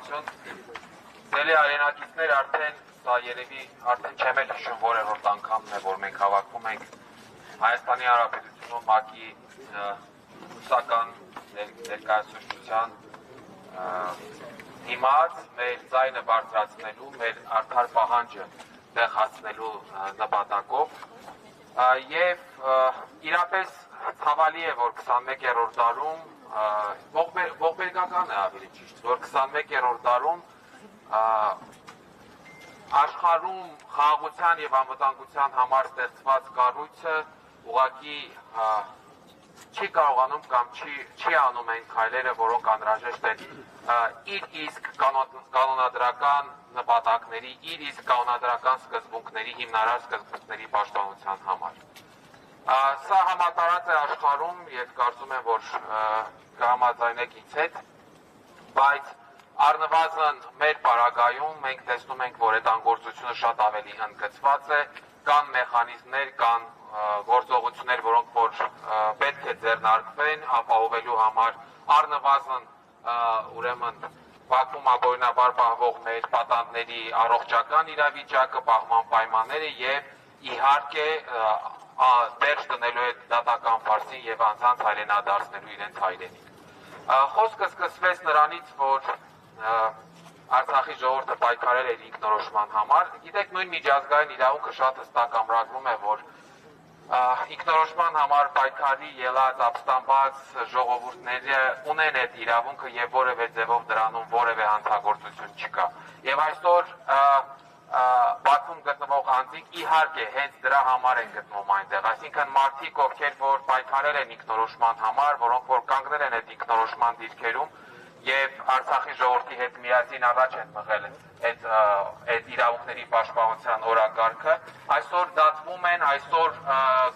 Շնորհակալություն։ Ձելի արենակիցներ արդեն սա երևի արդեն չեմ էլ հիշում որևէ անգամն է, որ մենք հավաքվում ենք Հայաստանի Հանրապետությունում ՄԱԿ-ի ուսական ներկայացուցչության դիմաց մեր ձայնը բարձրացնելու, մեր արդար պահանջը տեղ հասցնելու նպատակով եւ իրապես ցավալի է, որ 21-րդ դարում ողբերգական է ավելի ճիշտ, որ 21-րդ դարում աշխարհում խաղաղության եւ անվտանգության համար ստեղծված կառույցը ուղղակի չի կարողանում կամ չի անում այն քայլերը, որոնք անհրաժեշտ են իր իսկ կանոնադրական նպատակների, իր իսկ կանոնադրական սկզբունքների, հիմնարար սկզբունքների պաշտպանության համար։ Սա համատարած է աշխարհում եւ կարծում եմ, որ կհամաձայնեք ինձ հետ, բայց առնվազն մեր պարագայում մենք տեսնում ենք, որ այդ անգործությունը շատ ավելի ընդգծված է, կան մեխանիզմներ, կան գործողություններ, որոնք որ պետք է ձեռնարկվեն ապահովելու համար առնվազն ուրեմն Բաքվում ագորինաբար պահվող մեր պատանդների առողջական իրավիճակը, պահման պայմանները եւ իհարկե դերձ դնելու է դատական ֆարսին եւ անձանց հայրենադարձնելու իրենց հայրենիք։ Խոսքը սկսվեց նրանից, որ Արցախի ժողովուրդը պայքարել էր ինքնորոշման համար։ Գիտեք, նույն միջազգային իրավունքը շատ հստակ ամրագրում է, որ ինքնորոշման համար պայքարի ելած ապստամբած ժողովուրդները ունեն այդ իրավունքը եւ որևէ ձևով դրանում որևէ հանցագործություն չկա։ Եվ այսօր Բաքվում գտնվող անձինք իհարկե հենց դրա համար են գտնվում այնտեղ, այսինքն մարդիկ, ովքեր որ պայքարել են ինքնորոշման համար, որոնք որ կանգնել են այդ ինքնորոշման դիրքերում եւ Արցախի ժողովրդի հետ միասին առաջ են մղել այդ իրավունքների պաշտպանության օրակարգը, այսօր դատվում են, այսօր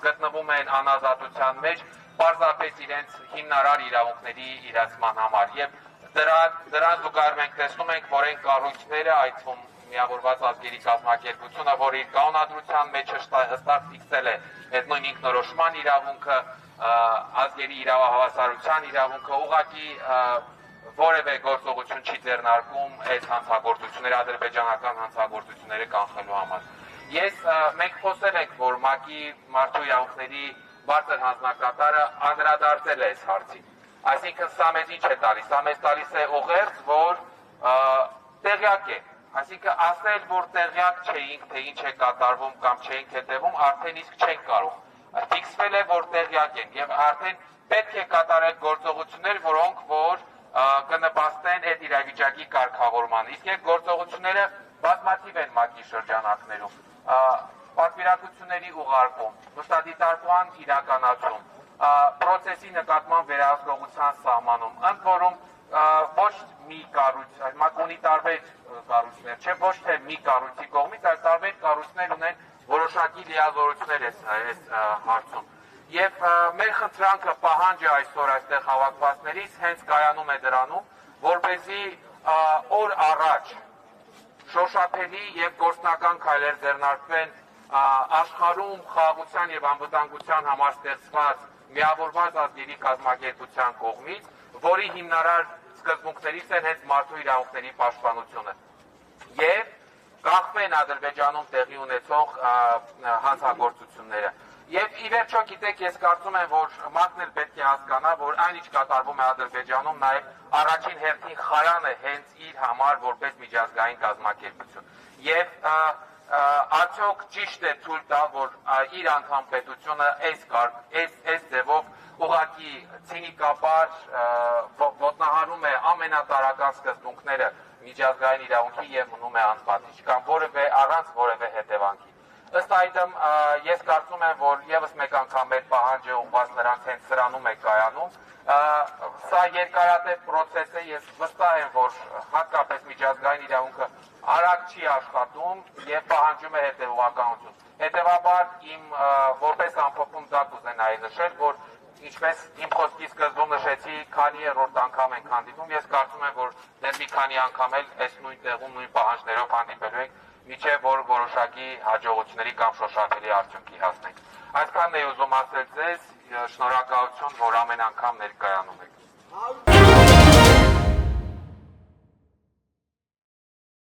գտնվում են անազատության մեջ պարզապես իրենց հիմնարար իրավունքների իրացման համար եւ դրան զուգահեռ մենք տեսնում ենք, որ այն կառույցները, այդ թվում միավորված ազգերի կազմակերպությունը, որ իր կանոնադրության մեջ հստակ ֆիքսել է այդ նույն ինքնորոշման իրավունքը, ազգերի իրավահավասարության իրավունքը, ուղղակի որևէ գործողություն չի ձեռնարկում այդ հանցագործությունները, ադրբեջանական հանցագործությունները կանխելու համար։ Մենք խոսել ենք, որ ՄԱԿ-ի մարդու իրավունքների բարձր հանձնակատարը անդրադարձել է այս հարցին։ Այսինքն սա մեզ ինչ է տալիս, սա մեզ տալիս է ուղերձ, որ տեղյակ է, այսինքն ասել, որ տեղյակ չէինք, թե ինչ է կատարվում կամ չէինք հետևում, արդեն իսկ չենք կարող։ Ֆիքսվել է, որ տեղյակ ենք եւ արդեն պետք է կատարել գործողություններ, որոնք որ կնպաստեն այդ իրավիճակի կարգավորմանը։ Իսկ այդ գործողությունները բազմաթիվ են ՄԱԿ-ի շրջանակներում, պատվիրակությունների ուղարկում, մշտադիտարկման իրականացում, պրոցեսի նկատմամբ վերահսկողության սահմանում, ընդ որում ոչ մի կառույց, ՄԱԿ-ը ունի տարբեր կառույցներ, չէ ոչ թե մի կառույցի կողմից, այլ տարբեր կառույցներ ունեն որոշակի լիազորություններ այս հարցում։ Եվ մեր խնդրանքը պահանջը այսօր այստեղ հավաքվածներից հենց կայանում է դրանում, որպեսզի օր առաջ շոշափելի եւ գործնական քայլեր ձեռնարկվեն աշխարհում խաղաղության եւ անվտանգության համար ստեղծված միավորված ազգերի կազմակերպության կողմից, որի հիմնարար սկզբունքներից են հենց մարդու իրավունքների պաշտպանությունը եւ կախվեն Ադրբեջանում տեղի ունեցող հանցագործությունները։ Եվ ի վերջո գիտեք, ես կարծում եմ, որ ՄԱԿ-ն էլ պետք է հասկանա, որ այն ինչ կատարվում է Ադրբեջանում նաեւ առաջին հերթին խարան է հենց իր համար որպես միջազգային կազմակերպություն։ Եվ արդյոք ճիշտ է ցույց տալ, որ իր անդամ պետությունը այս ձևով ուղղակի ցինիկաբար ոտնահարում է ամենատարական սկզբունքները միջազգային իրավունքի եւ մնում է անպատիժ կամ որևէ առանց որևէ հետևանքի։ Ըստ այդմ ես կարծում եմ, որ եւս մեկ անգամ մեր պահանջը ուղղված նրանց հենց սրանում է կայանում։ Սա երկարատև process է, ես վստահ եմ, որ հատկապես միջազգային իրավունքը արագ չի աշխատում եւ պահանջում է հետեւողականություն։ Հետեւաբար իմ որպես ամփոփում դա կուզենայի նշել, որ ինչպես իմ խոսքի սկզբում նշեցի, քանի երրորդ անգամ ենք հանդիպում, ես կարծում եմ, որ դեռ մի քանի անգամ էլ այս նույն տեղում նույն պահանջներով հանդիպելու ենք, միջև որ որոշակի հաջողությունների կամ շոշափելի արդյունքի հասնենք։ Այսքանն էի ուզում ասել ձեզ, շնորհակալություն, որ ամեն անգամ ներկայանում եք։